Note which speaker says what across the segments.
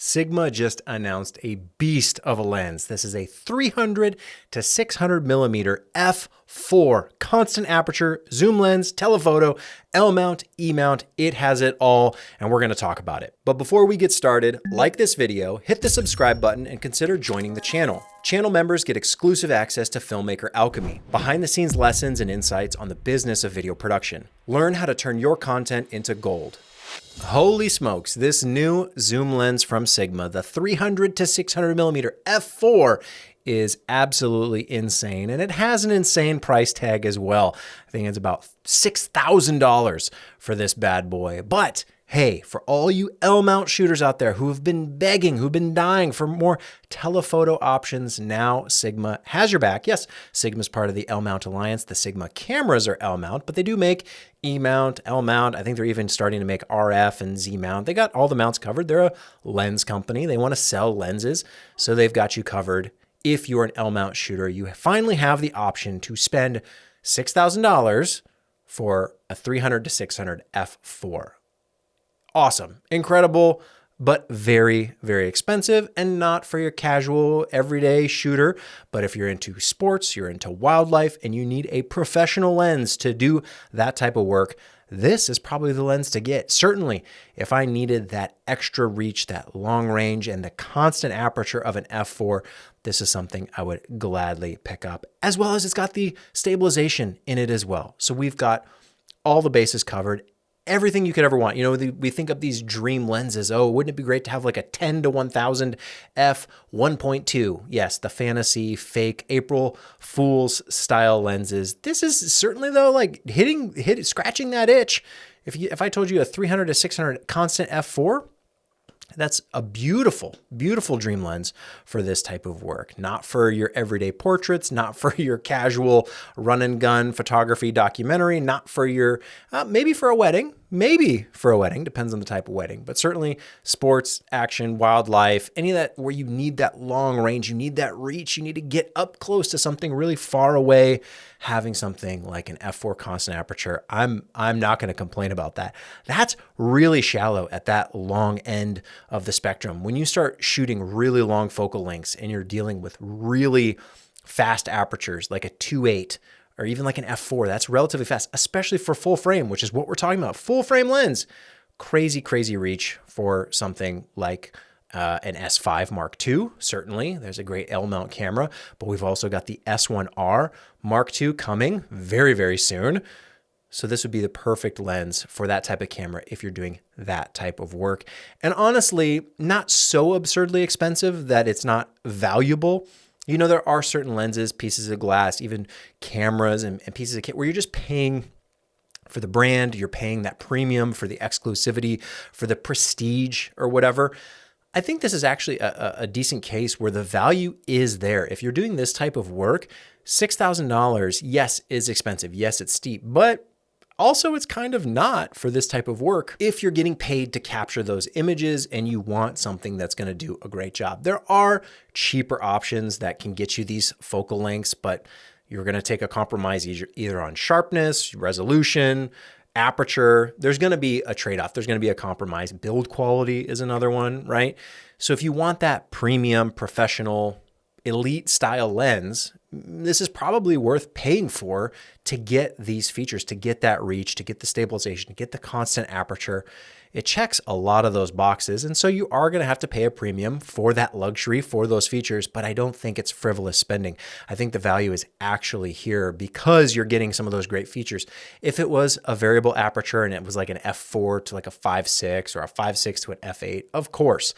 Speaker 1: Sigma just announced a beast of a lens. This is a 300 to 600 millimeter f4 constant aperture zoom lens, telephoto, L mount, E mount. It has it all, and we're going to talk about it. But before we get started, like this video, hit the subscribe button, and consider joining the channel. Channel members get exclusive access to Filmmaker Alchemy, behind the scenes lessons and insights on the business of video production. Learn how to turn your content into gold. Holy smokes, this new zoom lens from Sigma, the 300 to 600 millimeter f4, is absolutely insane. And it has an insane price tag as well. I think it's about $6,000 for this bad boy. But hey, for all you L-mount shooters out there who have been begging, who've been dying for more telephoto options, now Sigma has your back. Yes, Sigma's part of the L-mount alliance. The Sigma cameras are L-mount, but they do make E-mount, L-mount. I think they're even starting to make RF and Z-mount. They got all the mounts covered. They're a lens company. They want to sell lenses, so they've got you covered. If you're an L-mount shooter, you finally have the option to spend $6,000 for a 300 to 600 f4. Awesome, incredible, but very, very expensive, and not for your casual everyday shooter. But if you're into sports, you're into wildlife, and you need a professional lens to do that type of work, this is probably the lens to get. Certainly, if I needed that extra reach, that long range, and the constant aperture of an f4, this is something I would gladly pick up, as well as it's got the stabilization in it as well. So we've got all the bases covered. Everything you could ever want. You know, we think of these dream lenses. Oh, wouldn't it be great to have like a 10 to 1000 f 1.2? Yes, the fantasy, fake, April Fool's style lenses. This is certainly though like scratching that itch. If I told you a 300 to 600 constant f4, that's a beautiful, beautiful dream lens for this type of work. Not for your everyday portraits, not for your casual run and gun photography documentary, not for your, maybe for a wedding, depends on the type of wedding, but certainly sports, action, wildlife, any of that where you need that long range, you need that reach, you need to get up close to something really far away. Having something like an f4 constant aperture, I'm not going to complain about that. That's really shallow at that long end of the spectrum. When you start shooting really long focal lengths and you're dealing with really fast apertures like a 2.8 or even like an f4, that's relatively fast, especially for full frame, which is what we're talking about. Full frame lens, crazy, crazy reach for something like an S5 Mark II, certainly. There's a great L-mount camera, but we've also got the S1R Mark II coming very, very soon. So this would be the perfect lens for that type of camera if you're doing that type of work. And honestly, not so absurdly expensive that it's not valuable. You know, there are certain lenses, pieces of glass, even cameras and pieces of kit where you're just paying for the brand, you're paying that premium for the exclusivity, for the prestige or whatever. I think this is actually a decent case where the value is there. If you're doing this type of work, $6,000, yes, is expensive. Yes, it's steep, but also it's kind of not for this type of work if you're getting paid to capture those images and you want something that's going to do a great job. There are cheaper options that can get you these focal lengths, but you're going to take a compromise either on sharpness, resolution, aperture. There's going to be a trade-off. There's going to be a compromise. Build quality is another one, right? So if you want that premium, professional, elite style lens, this is probably worth paying for to get these features, to get that reach, to get the stabilization, to get the constant aperture. It checks a lot of those boxes. And so you are going to have to pay a premium for that luxury, for those features, but I don't think it's frivolous spending. I think the value is actually here because you're getting some of those great features. If it was a variable aperture and it was like an f4 to like a 5.6 or a 5.6 to an f8, of course,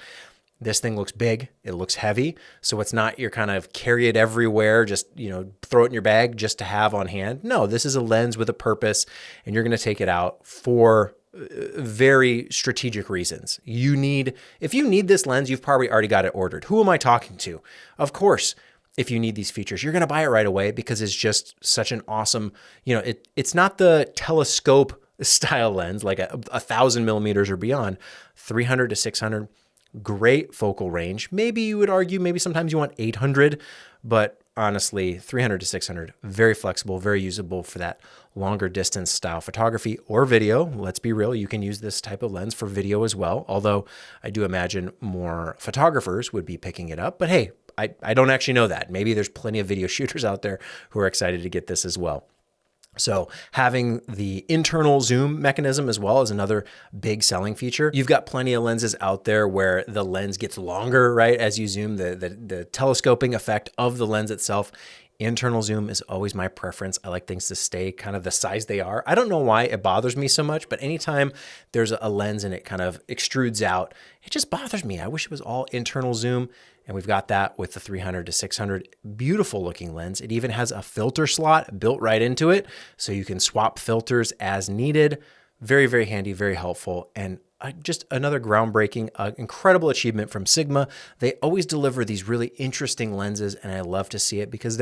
Speaker 1: this thing looks big, it looks heavy, so it's not your kind of carry it everywhere, just, you know, throw it in your bag just to have on hand. No, this is a lens with a purpose, and you're going to take it out for very strategic reasons. If you need this lens, you've probably already got it ordered. Who am I talking to? Of course, if you need these features, you're going to buy it right away because it's just such an awesome, you know, it's not the telescope style lens, like a 1,000 millimeters or beyond, 300 to 600, great focal range. Maybe you would argue, maybe sometimes you want 800, but honestly, 300 to 600, very flexible, very usable for that longer distance style photography or video. Let's be real, you can use this type of lens for video as well, although I do imagine more photographers would be picking it up. But hey, I don't actually know that. Maybe there's plenty of video shooters out there who are excited to get this as well. So having the internal zoom mechanism as well is another big selling feature. You've got plenty of lenses out there where the lens gets longer, right? As you zoom, the telescoping effect of the lens itself. Internal zoom is always my preference. I like things to stay kind of the size they are. I don't know why it bothers me so much, but anytime there's a lens and it kind of extrudes out, it just bothers me. I wish it was all internal zoom. And we've got that with the 300 to 600, beautiful looking lens. It even has a filter slot built right into it, so you can swap filters as needed. Very, very handy, very helpful, and just another groundbreaking, incredible achievement from Sigma. They always deliver these really interesting lenses, and I love to see it because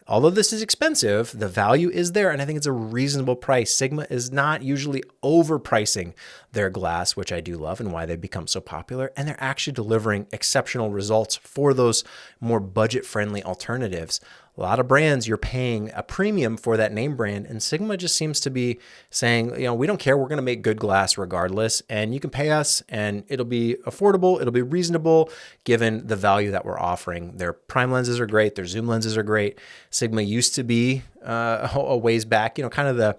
Speaker 1: although this is expensive, the value is there, and I think it's a reasonable price. Sigma is not usually overpricing their glass, which I do love and why they've become so popular, and they're actually delivering exceptional results for those more budget-friendly alternatives. A lot of brands, you're paying a premium for that name brand, and Sigma just seems to be saying, we don't care, we're going to make good glass regardless, and you can pay us, and it'll be affordable, it'll be reasonable, given the value that we're offering. Their prime lenses are great, their zoom lenses are great. Sigma used to be a ways back, kind of the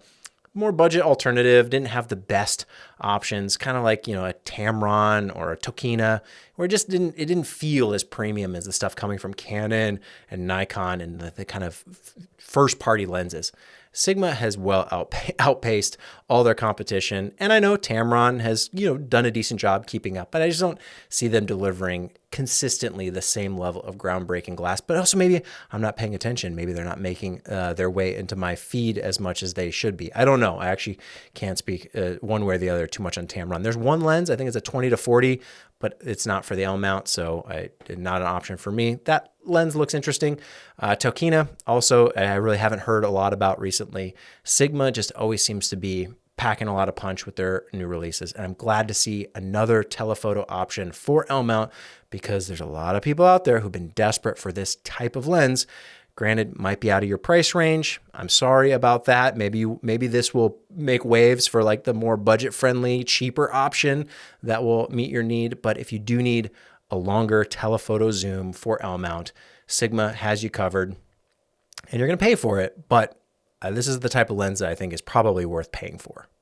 Speaker 1: more budget alternative, didn't have the best options, kind of like, a Tamron or a Tokina, where it didn't feel as premium as the stuff coming from Canon and Nikon and the kind of first party lenses. Sigma has well outpaced all their competition. And I know Tamron has, done a decent job keeping up, but I just don't see them delivering consistently the same level of groundbreaking glass. But also maybe I'm not paying attention. Maybe they're not making their way into my feed as much as they should be. I don't know. I actually can't speak one way or the other too much on Tamron. There's one lens, I think it's a 20 to 40, but it's not for the L mount, so not an option for me. That lens looks interesting. Tokina, also, I really haven't heard a lot about recently. Sigma just always seems to be packing a lot of punch with their new releases, and I'm glad to see another telephoto option for L mount because there's a lot of people out there who've been desperate for this type of lens. Granted, might be out of your price range. I'm sorry about that. Maybe this will make waves for like the more budget-friendly, cheaper option that will meet your need. But if you do need a longer telephoto zoom for L mount, Sigma has you covered, and you're going to pay for it. But this is the type of lens that I think is probably worth paying for.